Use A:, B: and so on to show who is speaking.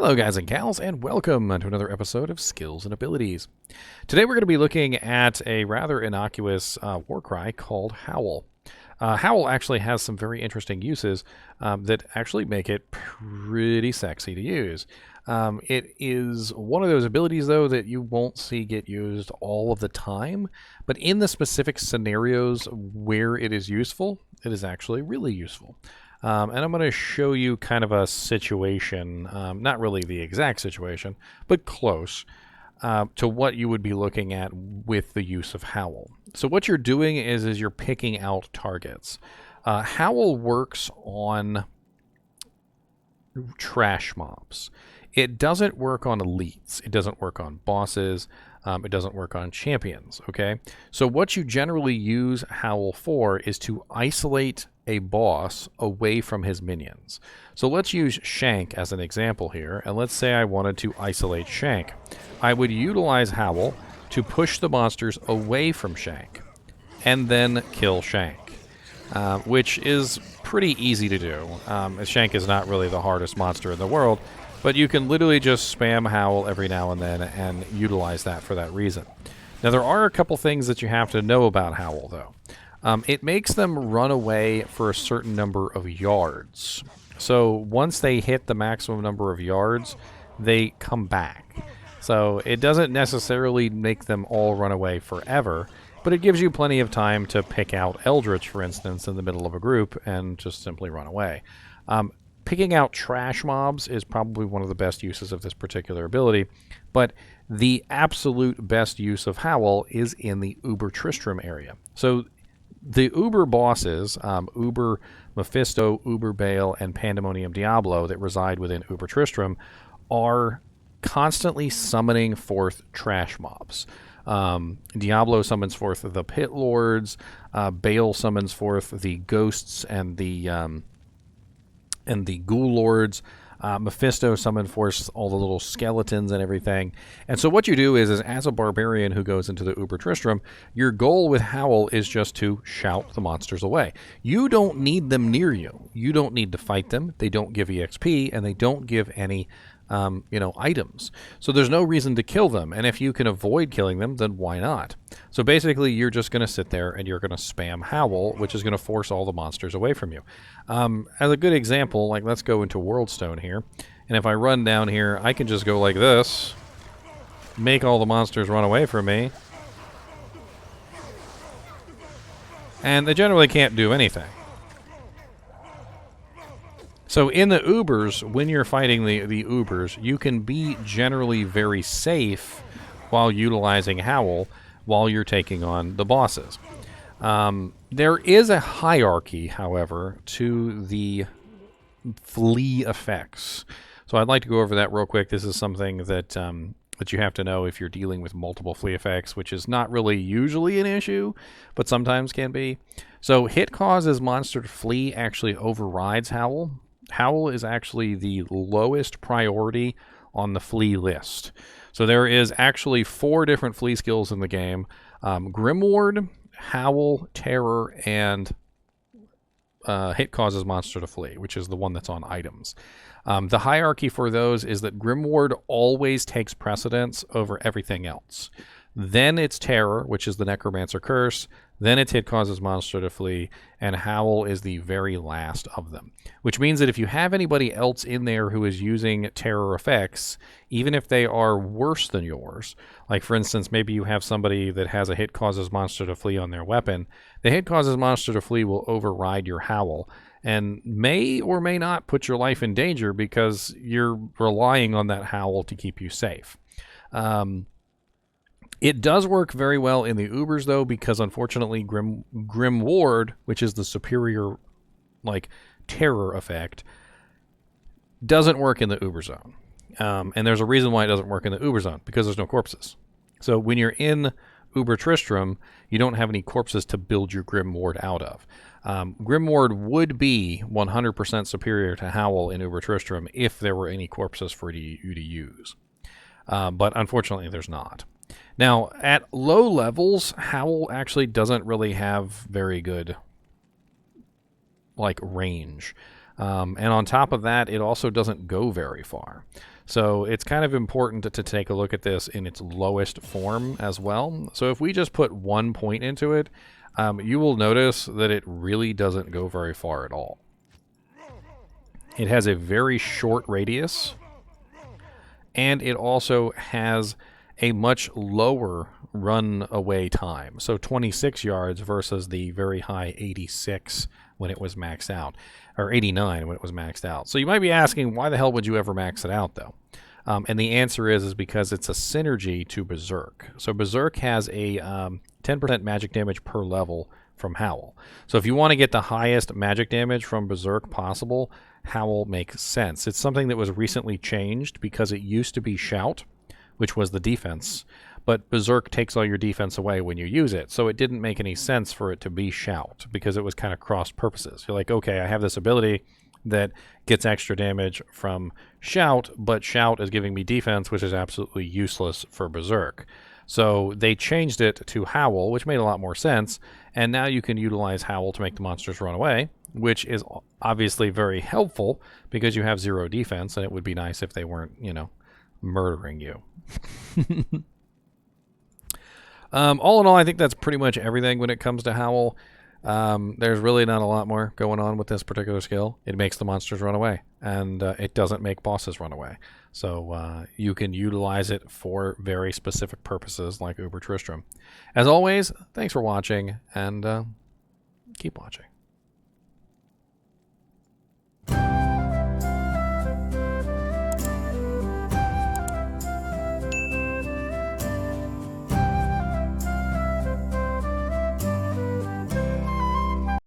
A: Hello guys and gals, and welcome to another episode of Skills and Abilities. Today we're going to be looking at a rather innocuous Warcry called Howl. Howl actually has some very interesting uses that actually make it pretty sexy to use. It is one of those abilities, though, that you won't see get used all of the time, but in the specific scenarios where it is useful, it is actually really useful. And I'm going to show you kind of a situation, not really the exact situation, but close to what you would be looking at with the use of Howl. So what you're doing is you're picking out targets. Howl works on trash mobs. It doesn't work on elites. It doesn't work on bosses. It doesn't work on champions, okay? So what you generally use Howl for is to isolate a boss away from his minions. So let's use Shank as an example here, and let's say I wanted to isolate Shank. I would utilize Howl to push the monsters away from Shank, and then kill Shank, which is pretty easy to do. Shank is not really the hardest monster in the world, but you can literally just spam Howl every now and then and utilize that for that reason. Now, there are a couple things that you have to know about Howl, though. It makes them run away for a certain number of yards. So once they hit the maximum number of yards, they come back. So it doesn't necessarily make them all run away forever, but it gives you plenty of time to pick out Eldritch, for instance, in the middle of a group and just simply run away. Picking out trash mobs is probably one of the best uses of this particular ability, but the absolute best use of Howl is in the Uber Tristram area. So the Uber bosses, Uber Mephisto, Uber Baal, and Pandemonium Diablo that reside within Uber Tristram are constantly summoning forth trash mobs. Diablo summons forth the Pit Lords, Baal summons forth the Ghosts and the Ghoul Lords. Mephisto summoned forth all the little skeletons and everything. And so what you do is as a barbarian who goes into the Uber Tristram, your goal with Howl is just to shout the monsters away. You don't need them near you. You don't need to fight them. They don't give EXP, and they don't give any items. So there's no reason to kill them. And if you can avoid killing them, then why not? So basically, you're just going to sit there and you're going to spam Howl, which is going to force all the monsters away from you. As a good example, like let's go into Worldstone here. And if I run down here, I can just go like this, make all the monsters run away from me. And they generally can't do anything. So in the Ubers, when you're fighting the Ubers, you can be generally very safe while utilizing Howl while you're taking on the bosses. There is a hierarchy, however, to the flea effects. So I'd like to go over that real quick. This is something that that you have to know if you're dealing with multiple flea effects, which is not really usually an issue, but sometimes can be. So hit causes monster to flee actually overrides Howl. Howl is actually the lowest priority on the flea list. So there is actually 4 different flea skills in the game. Grimward, Howl, Terror, and hit causes monster to flee, which is the one that's on items. The hierarchy for those is that Grimward always takes precedence over everything else. Then it's Terror, which is the Necromancer Curse. Then it's Hit Causes Monster to Flee, and Howl is the very last of them. Which means that if you have anybody else in there who is using Terror effects, even if they are worse than yours, like for instance, maybe you have somebody that has a Hit Causes Monster to Flee on their weapon, the Hit Causes Monster to Flee will override your Howl, and may or may not put your life in danger because you're relying on that Howl to keep you safe. It does work very well in the Ubers, though, because unfortunately Grim Ward, which is the superior terror effect, doesn't work in the Uber zone. And there's a reason why it doesn't work in the Uber zone, because there's no corpses. So when you're in Uber Tristram, you don't have any corpses to build your Grim Ward out of. Grim Ward would be 100% superior to Howl in Uber Tristram if there were any corpses for you to use. But unfortunately, there's not. Now, at low levels, Howl actually doesn't really have very good range. And on top of that, it also doesn't go very far. So it's kind of important to take a look at this in its lowest form as well. So if we just put 1 point into it, you will notice that it really doesn't go very far at all. It has a very short radius, and it also has a much lower run away time. So 26 yards versus the very high 86 when it was maxed out, or 89 when it was maxed out. So you might be asking, why the hell would you ever max it out though? And the answer is because it's a synergy to Berserk. So Berserk has a 10% magic damage per level from Howl. So if you want to get the highest magic damage from Berserk possible, Howl makes sense. It's something that was recently changed because it used to be Shout, which was the defense, but Berserk takes all your defense away when you use it, so it didn't make any sense for it to be Shout because it was kind of cross purposes. You're like, okay, I have this ability that gets extra damage from Shout, but Shout is giving me defense, which is absolutely useless for Berserk. So they changed it to Howl, which made a lot more sense, and now you can utilize Howl to make the monsters run away, which is obviously very helpful because you have 0 defense, and it would be nice if they weren't, you know, murdering you. All in all, I think that's pretty much everything when it comes to Howl. There's really not a lot more going on with this particular skill. It makes the monsters run away, and it doesn't make bosses run away. So you can utilize it for very specific purposes like Uber Tristram. As always, thanks for watching, and keep watching.